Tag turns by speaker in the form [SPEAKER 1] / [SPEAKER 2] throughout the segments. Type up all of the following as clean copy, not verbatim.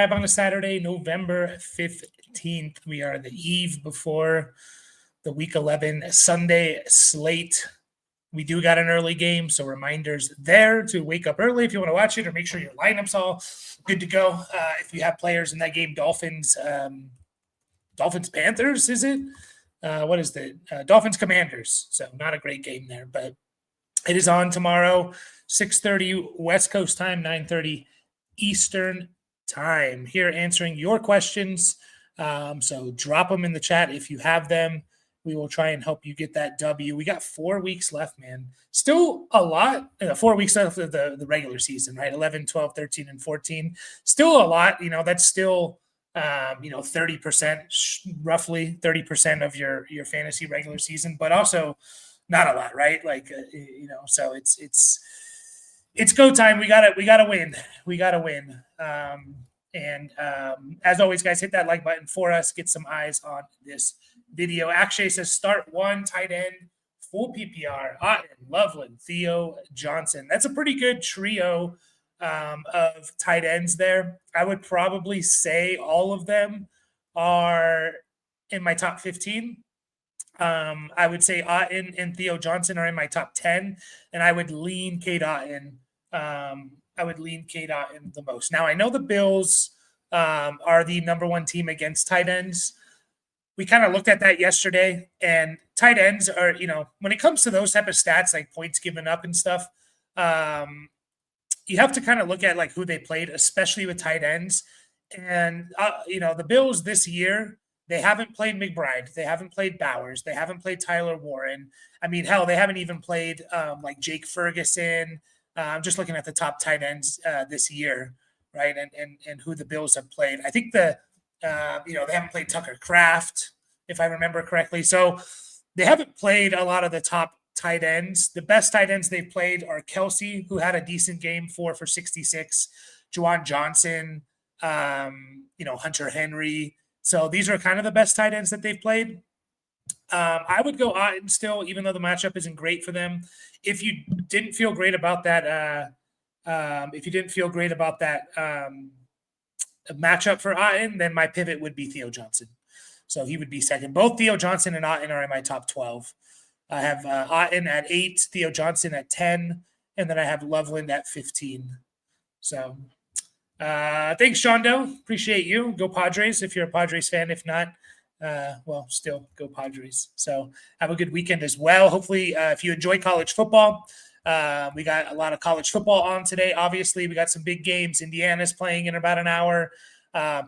[SPEAKER 1] live on a Saturday, November 15th. We are the eve before the Week 11 Sunday slate. We do got an early game, so reminders there to wake up early if you want to watch it, or make sure your lineup's all good to go. If you have players in that game, Dolphins Panthers, is it? What is the Dolphins Commanders? So not a great game there, but it is on tomorrow, 6:30 West Coast time, 9:30 Eastern time. Here answering your questions. So drop them in the chat if you have them. We will try and help you get that W. We got 4 weeks left, man. Still a lot. 4 weeks left of the regular season, right? 11, 12, 13, and 14. Still a lot. That's still 30%, roughly 30% of your fantasy regular season, but also not a lot, right? So it's go time. We gotta win. We gotta win. As always, guys, hit that like button for us. Get some eyes on this video. Akshay says start one tight end, full PPR. Otten, Loveland, Theo, Johnson. That's a pretty good trio of tight ends there. I would probably say all of them are in my top 15. I would say Otten and Theo Johnson are in my top 10, and I would lean Cade Otten. The most. Now, I know the Bills are the number one team against tight ends. We kind of looked at that yesterday, and tight ends are, when it comes to those type of stats, like points given up and stuff, you have to kind of look at like who they played, especially with tight ends. And, the Bills this year, they haven't played McBride. They haven't played Bowers. They haven't played Tyler Warren. I mean, hell, they haven't even played like Jake Ferguson. I'm just looking at the top tight ends this year, right? And who the Bills have played. I think they haven't played Tucker Kraft, if I remember correctly. So they haven't played a lot of the top tight ends. The best tight ends they've played are Kelsey, who had a decent game, 4 for 66, Juwan Johnson, Hunter Henry. So these are kind of the best tight ends that they've played. I would go Otten still, even though the matchup isn't great for them. If you didn't feel great about that, matchup for Otten, then my pivot would be Theo Johnson. So he would be second. Both Theo Johnson and Otten are in my top 12. I have Otten at 8, Theo Johnson at 10, and then I have Loveland at 15. So thanks, Shondo. Appreciate you. Go Padres if you're a Padres fan. If not, still go Padres. So have a good weekend as well. Hopefully, if you enjoy college football, we got a lot of college football on today. Obviously, we got some big games. Indiana's playing in about an hour.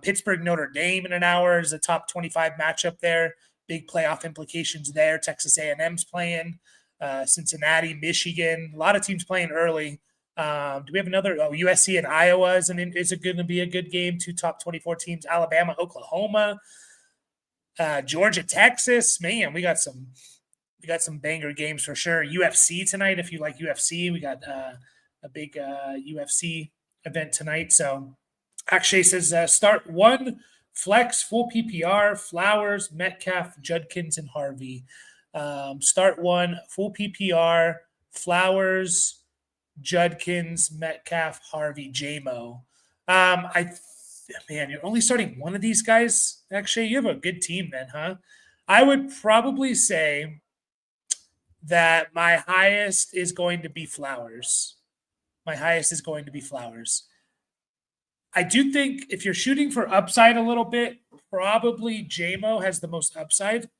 [SPEAKER 1] Pittsburgh, Notre Dame in an hour is a top 25 matchup there. Big playoff implications there. Texas A&M's playing. Cincinnati, Michigan. A lot of teams playing early. Do we have another? USC and Iowa is going to be a good game. 2 top 24 teams. Alabama, Oklahoma, Georgia, Texas. Man, we got some banger games for sure. UFC tonight. If you like UFC, we got a big UFC event tonight. So Akshay says start one flex full PPR, Flowers, Metcalf, Judkins, and Harvey. Start one full PPR, Flowers, Judkins, Metcalf, Harvey, JMO. You're only starting one of these guys. Actually, you have a good team then, huh? I would probably say that my highest is going to be Flowers. I do think if you're shooting for upside a little bit, probably JMO has the most upside.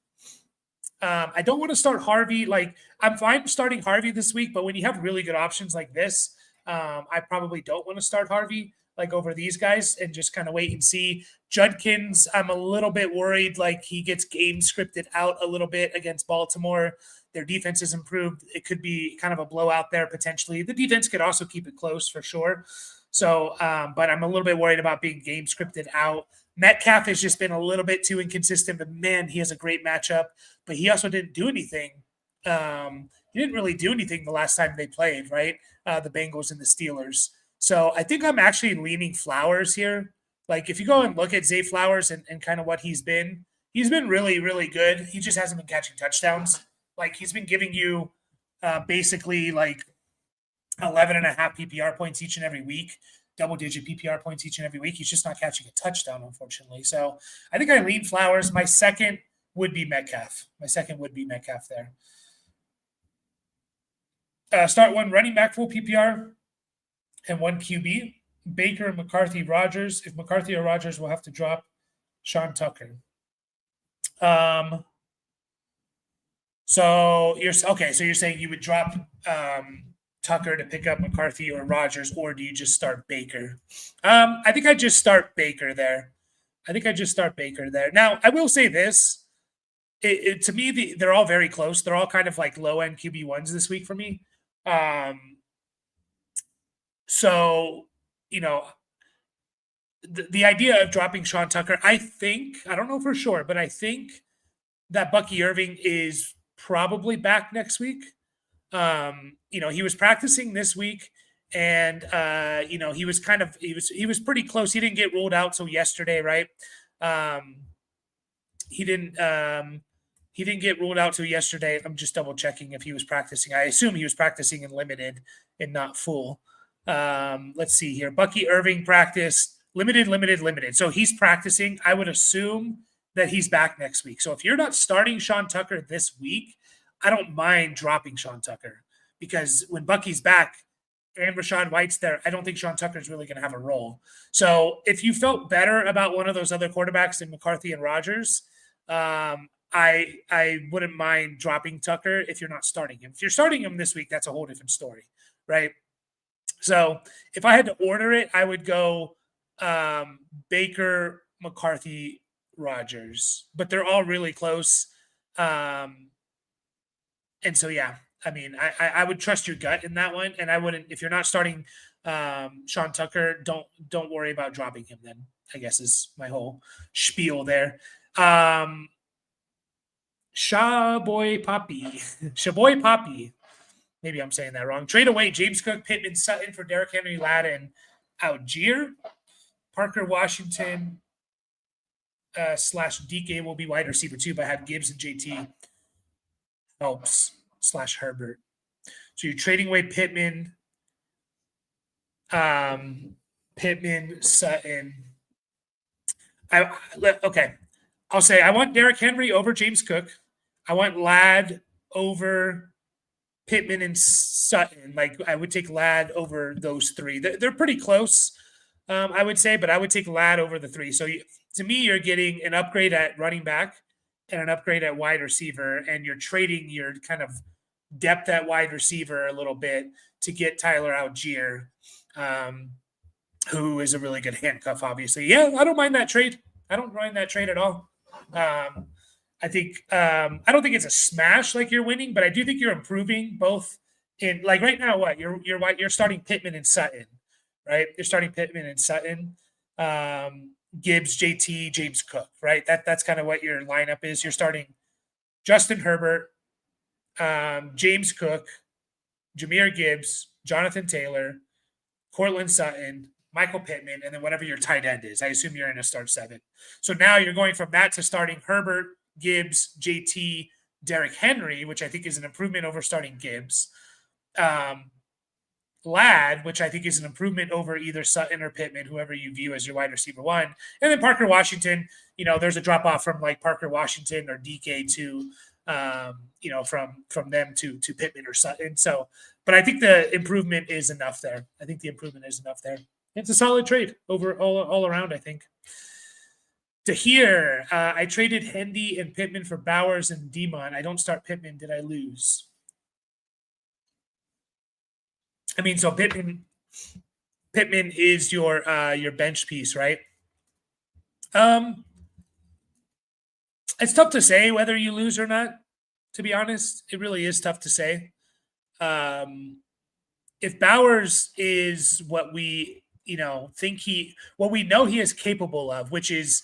[SPEAKER 1] I don't want to start Harvey. I'm fine starting Harvey this week, but when you have really good options like this, I probably don't want to start Harvey over these guys and just kind of wait and see. Judkins, I'm a little bit worried he gets game scripted out a little bit against Baltimore. Their defense has improved. It could be kind of a blowout there potentially. The defense could also keep it close for sure. So, but I'm a little bit worried about being game scripted out. Metcalf has just been a little bit too inconsistent, but man, he has a great matchup. But he also didn't do anything. He didn't really do anything the last time they played, right? The Bengals and the Steelers. So I think I'm actually leaning Flowers here. If you go and look at Zay Flowers and kind of what he's been really, really good. He just hasn't been catching touchdowns. He's been giving you basically 11.5 PPR points each and every week. double-digit PPR points each and every week. He's just not catching a touchdown, unfortunately. So I think I lean Flowers. My second would be Metcalf. There. Start one running back full PPR and one QB. Baker, McCarthy, Rogers. If McCarthy or Rogers, will have to drop Sean Tucker. So you're saying you would drop Tucker to pick up McCarthy or Rogers, or do you just start Baker? I think I just start Baker there. Now, I will say this. To me, they're all very close. They're all kind of like low-end QB1s this week for me. So, the idea of dropping Sean Tucker, I don't know for sure, but I think that Bucky Irving is probably back next week. He was practicing this week, and he was pretty close. He didn't get ruled out till yesterday, right? He didn't get ruled out till yesterday. I'm just double checking if he was practicing. I assume he was practicing in limited and not full. Let's see here. Bucky Irving practiced limited. So he's practicing. I would assume that he's back next week. So if you're not starting Sean Tucker this week, I don't mind dropping Sean Tucker, because when Bucky's back and Rachaad White's there, I don't think Sean Tucker is really going to have a role. So if you felt better about one of those other quarterbacks than McCarthy and Rogers, I wouldn't mind dropping Tucker if you're not starting him. If you're starting him this week, that's a whole different story, right? So if I had to order it, I would go Baker, McCarthy, Rogers, but they're all really close. And so, yeah, I mean, I would trust your gut in that one, and I wouldn't. If you're not starting Sean Tucker, don't worry about dropping him. Then I guess is my whole spiel there. Shaboy Poppy. Maybe I'm saying that wrong. Trade away James Cook, Pittman, Sutton for Derrick Henry, Ladd, and Algier. Parker Washington / DK will be wide receiver too, but have Gibbs and JT helps / Herbert. So you're trading away Pittman, Sutton. Okay. I'll say I want Derrick Henry over James Cook. I want Ladd over Pittman and Sutton. Like, I would take Ladd over those three. They're pretty close, I would say, but I would take Ladd over the three. So to me, you're getting an upgrade at running back and an upgrade at wide receiver, and you're trading your kind of depth at wide receiver a little bit to get Tyler Algier, who is a really good handcuff, obviously. Yeah, I don't mind that trade. I don't mind that trade at all. I think I don't think it's a smash like you're winning, but I do think you're improving both in, like, right now. What you're starting Pittman and Sutton, right? You're starting Pittman and Sutton, Gibbs, JT, James Cook, right? That's kind of what your lineup is. You're starting Justin Herbert, James Cook, Jahmyr Gibbs, Jonathan Taylor, Cortland Sutton, Michael Pittman, and then whatever your tight end is. I assume you're in a start 7. So now you're going from that to starting Herbert, Gibbs, JT, Derrick Henry, which I think is an improvement over starting Gibbs. Ladd, which I think is an improvement over either Sutton or Pittman, whoever you view as your wide receiver 1. And then Parker Washington, there's a drop off from like Parker Washington or DK to, from them to Pittman or Sutton. So, but I think the improvement is enough there. It's a solid trade all around, I think. To here, I traded Hendy and Pittman for Bowers and Demon. I don't start Pittman. Did I lose? I mean, so Pittman is your bench piece, right? It's tough to say whether you lose or not, to be honest. It really is tough to say. If Bowers is what we what we know he is capable of, which is,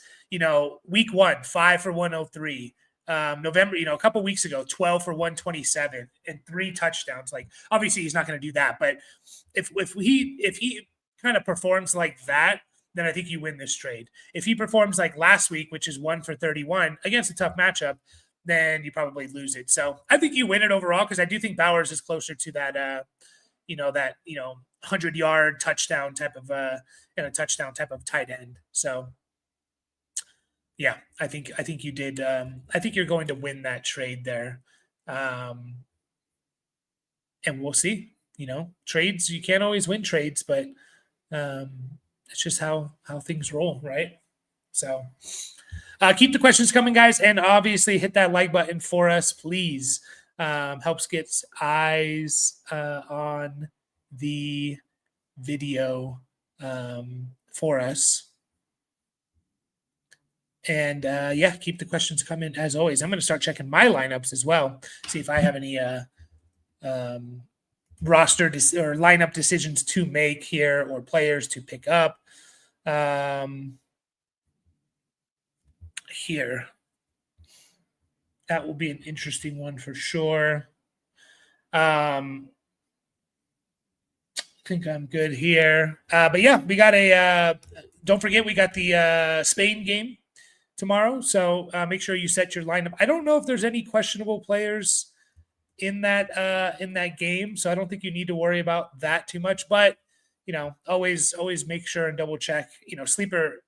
[SPEAKER 1] week 1, 5 for 103. November, a couple weeks ago, 12 for 127 and 3 touchdowns. Like, obviously he's not going to do that, but if he kind of performs like that, then I think you win this trade. If he performs like last week, which is 1 for 31 against a tough matchup, then you probably lose it. So I think you win it overall, because I do think Bowers is closer to that that 100-yard touchdown type of and a touchdown type of tight end. So yeah, I think you did. I think you're going to win that trade there, and we'll see. Trades, you can't always win trades, but it's just how things roll, right? So keep the questions coming, guys, and obviously hit that like button for us, please. Helps get eyes on the video for us. And yeah, keep the questions coming as always. I'm going to start checking my lineups as well, see if I have any roster or lineup decisions to make here or players to pick up. Here, that will be an interesting one for sure. I think I'm good here. But yeah, we got don't forget, we got the Spain game tomorrow. So make sure you set your lineup. I don't know if there's any questionable players in that game, so I don't think you need to worry about that too much. But always make sure and double check. Sleeper.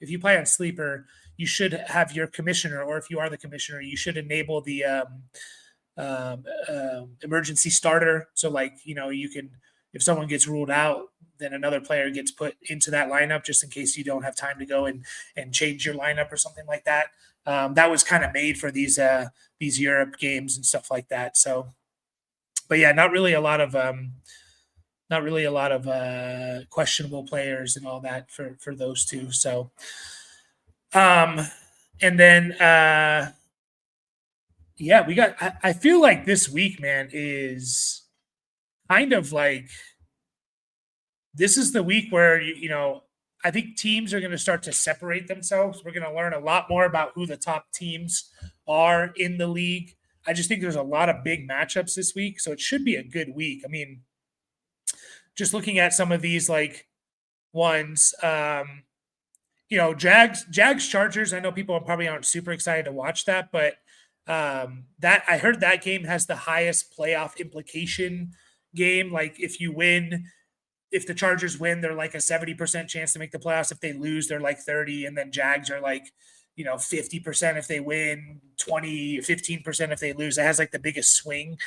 [SPEAKER 1] If you play on Sleeper, you should have your commissioner, or if you are the commissioner, you should enable the emergency starter. So you can, if someone gets ruled out, then another player gets put into that lineup just in case you don't have time to go and change your lineup or something like that. That was kind of made for these Europe games and stuff like that. So, but yeah, not really a lot of questionable players and all that for those two. So, and then yeah, we got. I feel like this week, man, is kind of like, this is the week where I think teams are going to start to separate themselves. We're going to learn a lot more about who the top teams are in the league. I just think there's a lot of big matchups this week, so it should be a good week. I mean, just looking at some of these ones, Jags Chargers. I know people probably aren't super excited to watch that, but that I heard that game has the highest playoff implication game. Like if the Chargers win, they're like a 70% chance to make the playoffs. If they lose, they're like 30, and then Jags are 50% if they win, 15% if they lose. It has the biggest swing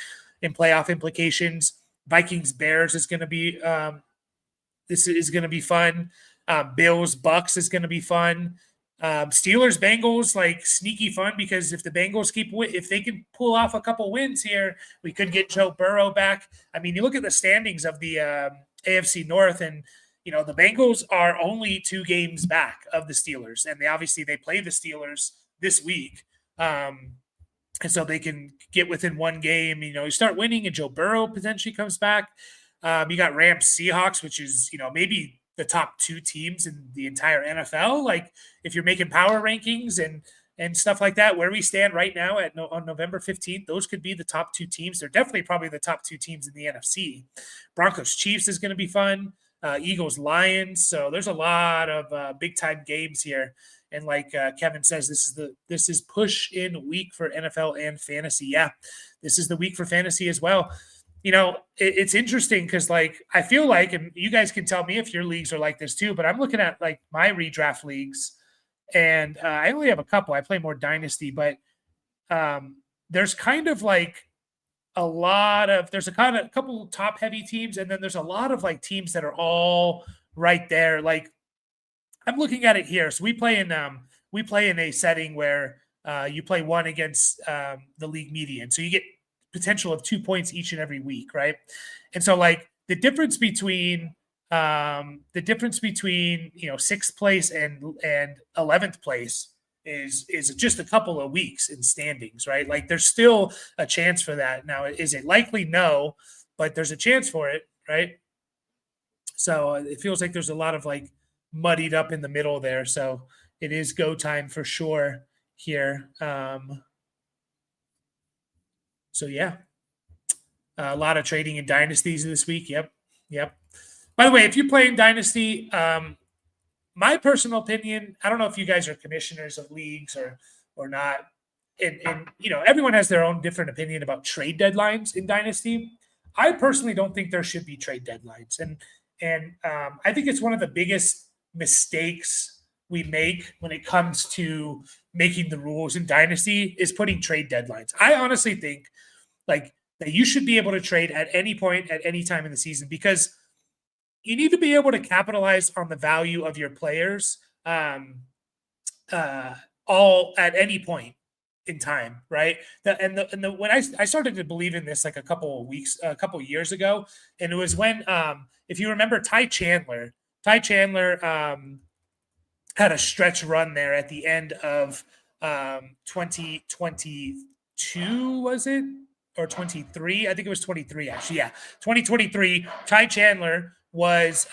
[SPEAKER 1] in playoff implications. Vikings Bears is going to be this is going to be fun. Bills Bucks is going to be fun. Steelers Bengals, sneaky fun, because if the Bengals if they can pull off a couple wins here, we could get Joe Burrow back. I mean, you look at the standings of the AFC North, and the Bengals are only 2 games back of the Steelers, and they play the Steelers this week, and so they can get within 1 game. You start winning, and Joe Burrow potentially comes back. You got Rams Seahawks, which is maybe the top 2 teams in the entire NFL. If you're making power rankings and stuff like that, where we stand right now on November 15th, those could be the top 2 teams. They're definitely probably the top 2 teams in the NFC. Broncos Chiefs is going to be fun. Eagles Lions. So there's a lot of big time games here. And like Kevin says, this is push in week for NFL and fantasy. Yeah, this is the week for fantasy as well. It's interesting because I feel like, and you guys can tell me if your leagues are like this too, but I'm looking at my redraft leagues, and I only have a couple. I play more Dynasty, but there's kind of there's a couple top heavy teams, and then there's a lot of teams that are all right there. I'm looking at it here. So we play in a setting where you play 1 against the league median. So you get potential of 2 points each and every week, right? And so the difference between 6th place and 11th place is just a couple of weeks in standings, right? There's still a chance for that. Now, is it likely? No, but there's a chance for it, right? So it feels like there's a lot of muddied up in the middle there. So it is go time for sure here. So yeah, a lot of trading in dynasties this week. Yep. By the way, if you're playing dynasty, my personal opinion, I don't know if you guys are commissioners of leagues or not, and everyone has their own different opinion about trade deadlines in dynasty. I personally don't think there should be trade deadlines, and I think it's one of the biggest mistakes we make when it comes to making the rules in Dynasty is putting trade deadlines. I honestly think like that you should be able to trade at any point at any time in the season because you need to be able to capitalize on the value of your players all at any point in time, right? When I started to believe in this like a couple years ago, and it was when if you remember Ty Chandler had a stretch run there at the end of 2022, was it? Or 23? I think it was 23 actually. Yeah. 2023. Ty Chandler was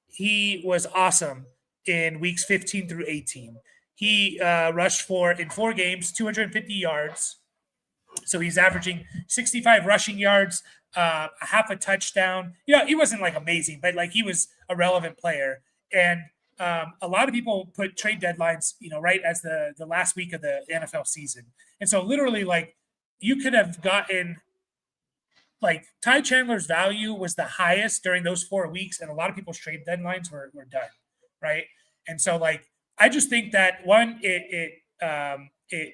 [SPEAKER 1] he was awesome in weeks 15 through 18. He rushed for in 4 games, 250 yards. So he's averaging 65 rushing yards, a half a touchdown. He wasn't like amazing, but like he was a relevant player. And a lot of people put trade deadlines, right as the last week of the NFL season. And so literally like you could have gotten like Ty Chandler's value was the highest during those 4 weeks, and a lot of people's trade deadlines were done, right? And so like I just think that one, it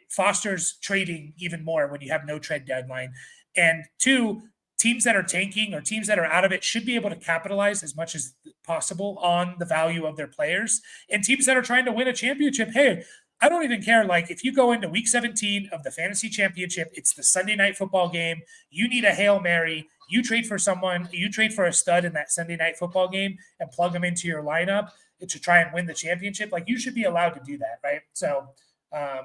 [SPEAKER 1] fosters trading even more when you have no trade deadline, and two, teams that are tanking or teams that are out of it should be able to capitalize as much as possible on the value of their players. And teams that are trying to win a championship, hey, I don't even care. Like if you go into week 17 of the fantasy championship, it's the Sunday night football game. You need a Hail Mary. You trade for someone, you trade for a stud in that Sunday night football game and plug them into your lineup to try and win the championship. Like you should be allowed to do that. Right. So I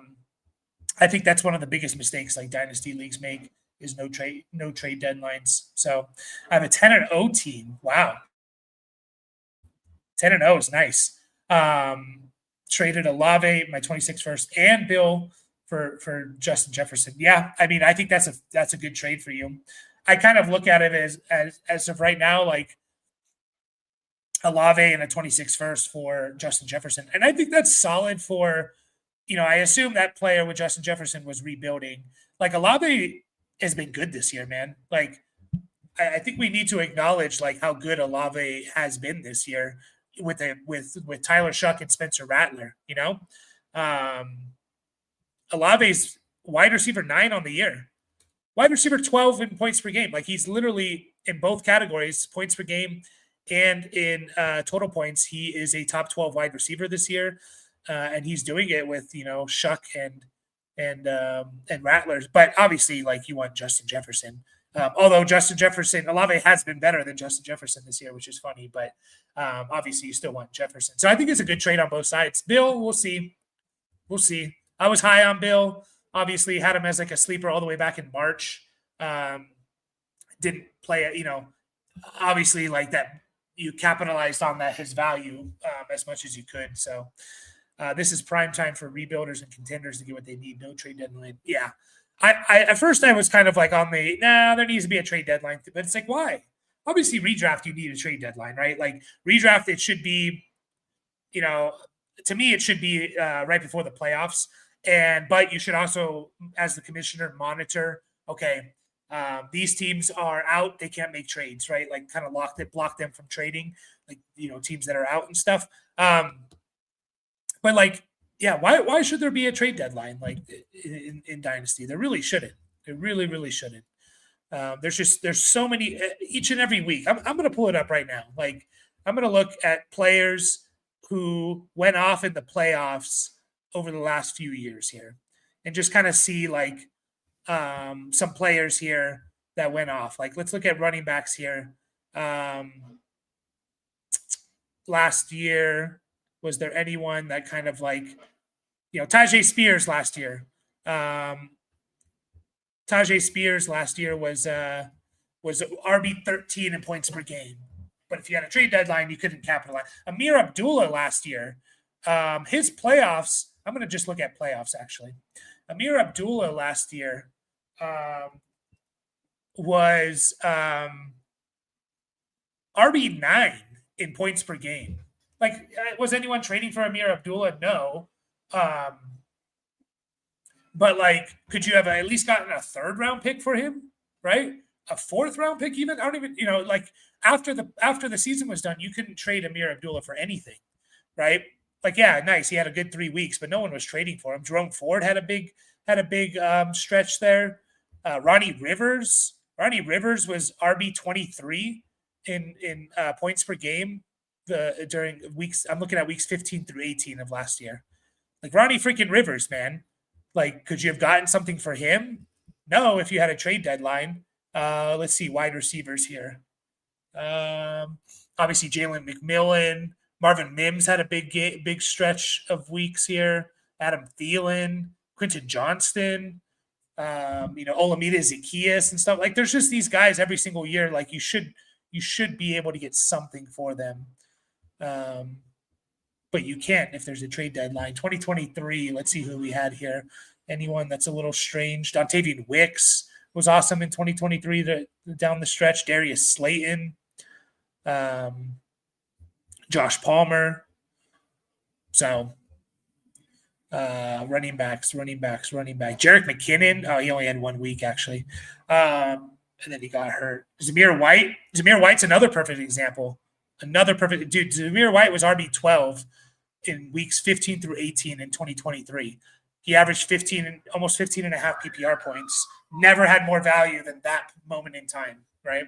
[SPEAKER 1] think that's one of the biggest mistakes like dynasty leagues make is no trade deadlines. So I have a 10-0 team. Wow. 10-0 is nice. Traded Olave, my 26th first, and Bill for Justin Jefferson. Yeah, I mean, I think that's a good trade for you. I kind of look at it as of right now, like Olave and a 26th first for Justin Jefferson, and I think that's solid for. I assume that player with Justin Jefferson was rebuilding. Like Olave has been good this year, man. Like I think we need to acknowledge like how good Olave has been this year with Tyler Shuck and Spencer Rattler. Olave's wide receiver 9 on the year, wide receiver 12 in points per game. Like he's literally in both categories, points per game and in total points. He is a top 12 wide receiver this year, and he's doing it with Shuck and Rattlers. But obviously, like you want Justin Jefferson. Although Justin Jefferson, Olave has been better than Justin Jefferson this year, which is funny. But obviously, you still want Jefferson. So I think it's a good trade on both sides. Bill, we'll see. We'll see. I was high on Bill. Obviously, had him as like a sleeper all the way back in March. Didn't play it, obviously like that. You capitalized on that his value as much as you could. So this is prime time for rebuilders and contenders to get what they need. No trade deadline. Yeah. I at first I was kind of like on there needs to be a trade deadline, but it's like, why? Obviously, redraft, you need a trade deadline, right? Like redraft, it should be, to me, it should be right before the playoffs. But you should also, as the commissioner, monitor, okay, these teams are out, they can't make trades, right? Like kind of block them from trading, like, teams that are out and stuff. But like, yeah, why should there be a trade deadline like in Dynasty? There really shouldn't. It really, really shouldn't. There's so many each and every week. I'm going to pull it up right now. Like I'm going to look at players who went off in the playoffs over the last few years here, and just kind of see like some players here that went off. Like let's look at running backs here. Last year, was there anyone that kind of like, Tajay Spears last year? Tajay Spears last year was RB13 in points per game. But if you had a trade deadline, you couldn't capitalize. Amir Abdullah last year, his playoffs, I'm going to just look at playoffs actually. Amir Abdullah last year was RB9 in points per game. Like, was anyone trading for Amir Abdullah? No. But like, could you have at least gotten a 3rd round pick for him? Right. a 4th-round pick even. I don't even, like after the season was done, you couldn't trade Amir Abdullah for anything, right? Like, yeah, nice. He had a good 3 weeks, but no one was trading for him. Jerome Ford had a big stretch there. Ronnie Rivers was RB 23 in points per game during weeks. I'm looking at weeks 15 through 18 of last year. Like Ronnie freaking Rivers, man. Like, could you have gotten something for him? No, if you had a trade deadline. Let's see, wide receivers here. Obviously, Jalen McMillan, Marvin Mims had a big stretch of weeks here. Adam Thielen, Quentin Johnston, Olamide Zaccheaus and stuff. Like, there's just these guys every single year. Like, you should be able to get something for them. But you can't if there's a trade deadline. 2023, let's see who we had here. Anyone that's a little strange. Dontavian Wicks was awesome in 2023 down the stretch. Darius Slayton, Josh Palmer. So running backs. Jerick McKinnon. Oh, he only had 1 week, actually. And then he got hurt. Zamir White's another perfect example. Zamir White was RB12 in weeks 15 through 18 in 2023. He averaged almost 15 and a half PPR points. Never had more value than that moment in time, right?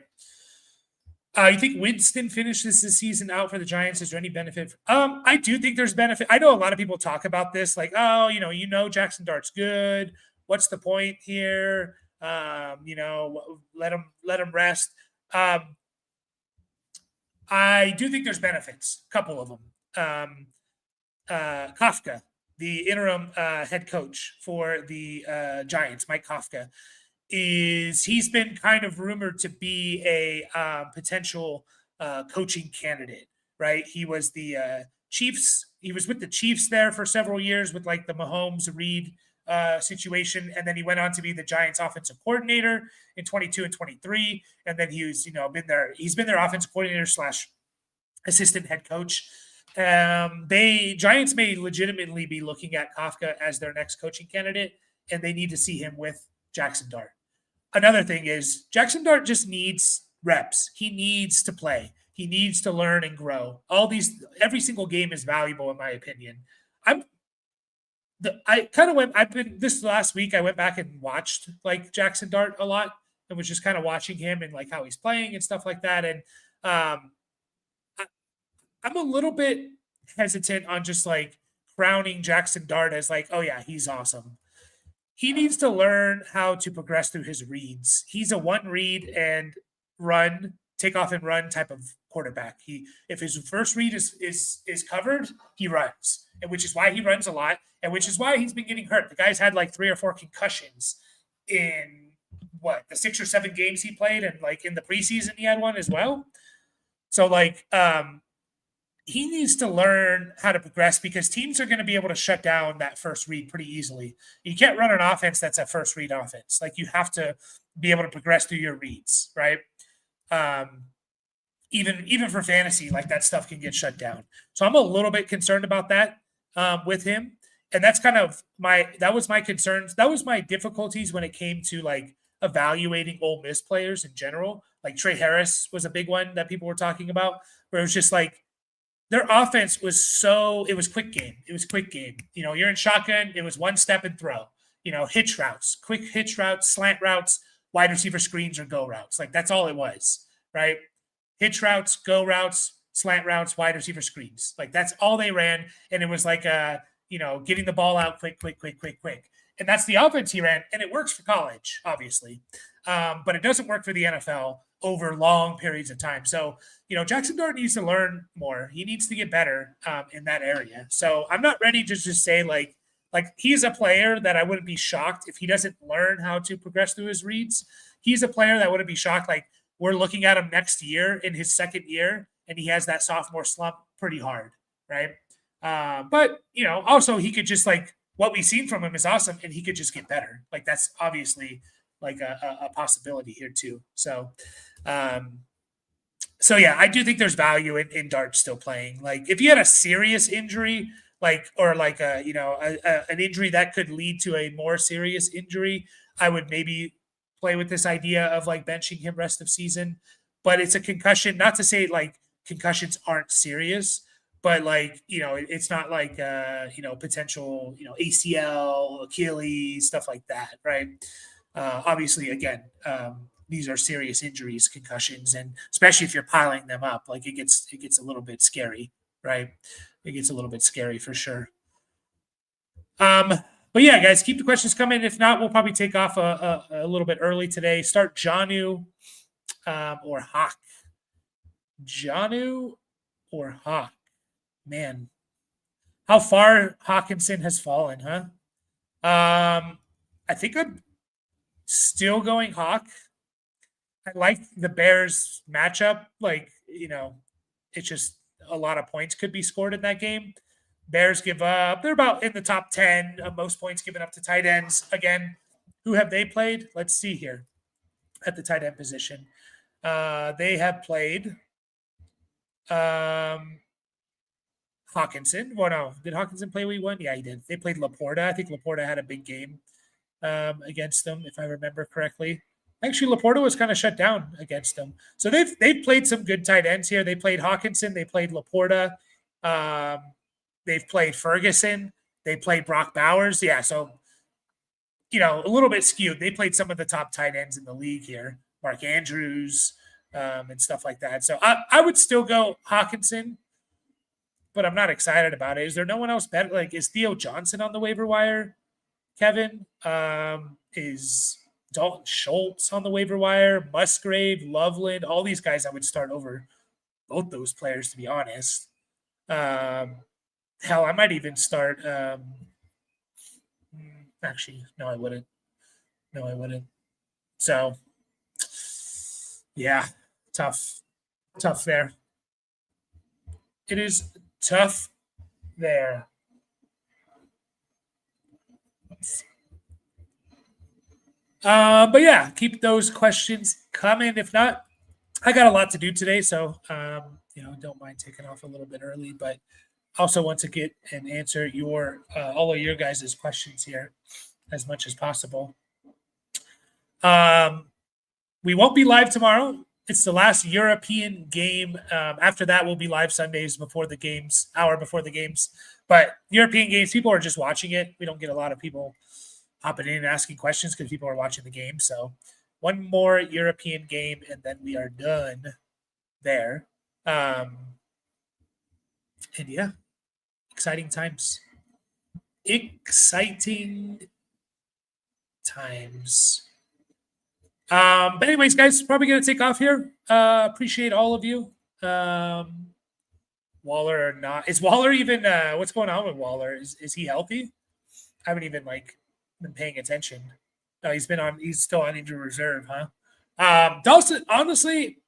[SPEAKER 1] You think Winston finishes this season out for the Giants? Is there any benefit? I do think there's benefit. I know a lot of people talk about this, like, Jackson Dart's good. What's the point here? Let him rest. I do think there's benefits. A couple of them. Kafka, the interim head coach for the Giants, Mike Kafka, he's been kind of rumored to be a potential coaching candidate, right? He was the Chiefs. He was with the Chiefs there for several years with like the Mahomes Reed situation, and then he went on to be the Giants offensive coordinator in 22 and 23, and then he was he's been their offensive coordinator / assistant head coach. Giants may legitimately be looking at Kafka as their next coaching candidate, and they need to see him with Jackson Dart. Another thing is Jackson Dart just needs reps. He needs to play. He needs to learn and grow. Every single game is valuable in my opinion. This last week I went back and watched like Jackson Dart a lot and was just kind of watching him and like how he's playing and stuff like that. And I'm a little bit hesitant on just like crowning Jackson Dart as like, oh yeah, he's awesome. He needs to learn how to progress through his reads. He's a one read and run, take off and run type of quarterback. If his first read is covered, he runs, and which is why he runs a lot, and which is why he's been getting hurt. The guy's had like 3 or 4 concussions in the 6 or 7 games he played, and like in the preseason he had one as well. So like he needs to learn how to progress because teams are going to be able to shut down that first read pretty easily. You can't run an offense that's a first read offense. Like you have to be able to progress through your reads, right? Even for fantasy, like that stuff can get shut down. So I'm a little bit concerned about that with him. And that's kind of that was my concerns. That was my difficulties when it came to like evaluating Ole Miss players in general. Like Trey Harris was a big one that people were talking about, where it was just like, their offense was it was quick game. It was quick game. You're in shotgun. It was one step and throw, hitch routes, quick hitch routes, slant routes, wide receiver screens or go routes. Like that's all it was, right? Hitch routes, go routes, slant routes, wide receiver screens. Like that's all they ran. And it was like, getting the ball out quick. And that's the offense he ran. And it works for college, obviously. But it doesn't work for the NFL over long periods of time. So, Jackson Dart needs to learn more. He needs to get better in that area. So I'm not ready to just say like he's a player that I wouldn't be shocked if he doesn't learn how to progress through his reads. He's a player that wouldn't be shocked. Like we're looking at him next year in his second year and he has that sophomore slump pretty hard. Right. But also he could just like what we've seen from him is awesome and he could just get better. Like that's obviously like a possibility here too. So yeah, I do think there's value in Dart still playing. Like if you had a serious injury, or an injury that could lead to a more serious injury, I would maybe play with this idea of like benching him rest of season, but it's a concussion. Not to say like concussions aren't serious, but like, it's not like potential, ACL, Achilles, stuff like that, right? Obviously, again, these are serious injuries, concussions, and especially if you're piling them up, like it gets a little bit scary, right? It gets a little bit scary for sure. But yeah, guys, keep the questions coming. If not, we'll probably take off a little bit early today. Start Janu or Hawk. Janu or Hawk. Man, how far Hawkinson has fallen, huh? I think I'm still going Hawk. I like the Bears matchup. Like, it's just a lot of points could be scored in that game. Bears give up. They're about in the top 10 of most points given up to tight ends. Again, who have they played? Let's see here at the tight end position. They have played Hawkinson. Well, no. Did Hawkinson play week 1? Yeah, he did. They played Laporta. I think Laporta had a big game against them, if I remember correctly. Actually, Laporta was kind of shut down against them. So they've played some good tight ends here. They played Hawkinson. They played Laporta. They've played Ferguson. They played Brock Bowers. Yeah, so, a little bit skewed. They played some of the top tight ends in the league here. Mark Andrews and stuff like that. So I would still go Hawkinson, but I'm not excited about it. Is there no one else better? Like, is Theo Johnson on the waiver wire, Kevin? Is Dalton Schultz on the waiver wire? Musgrave, Loveland, all these guys I would start over both those players, to be honest. Hell, I might even start. Actually, no, I wouldn't. No, I wouldn't. So, yeah, tough there. It is tough there. But yeah, keep those questions coming. If not, I got a lot to do today, so don't mind taking off a little bit early, but also want to get and answer your all of your guys' questions here as much as possible. We won't be live tomorrow. It's the last European game. After that, we'll be live Sundays before the games, hour before the games. But European games, people are just watching it. We don't get a lot of people hopping in and asking questions because people are watching the game. So one more European game, and then we are done there. And yeah, exciting times. Exciting times. But anyways, guys, probably going to take off here. Appreciate all of you. Waller or not. Is Waller even, what's going on with Waller? Is he healthy? I haven't even been paying attention. No, he's still on injured reserve, huh? Dawson, honestly,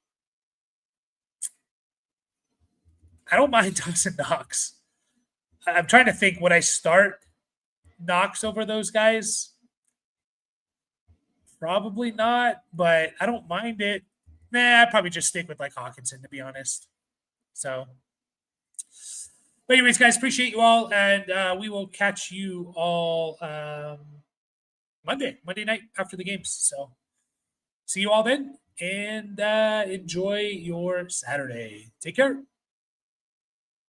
[SPEAKER 1] I don't mind Dawson Knox. I'm trying to think, would I start Knox over those guys? Probably not, but I don't mind it. Nah, I'd probably just stick with Hawkinson, to be honest. So, but anyways, guys, appreciate you all, and we will catch you all Monday night after the games. So, see you all then, and enjoy your Saturday. Take care.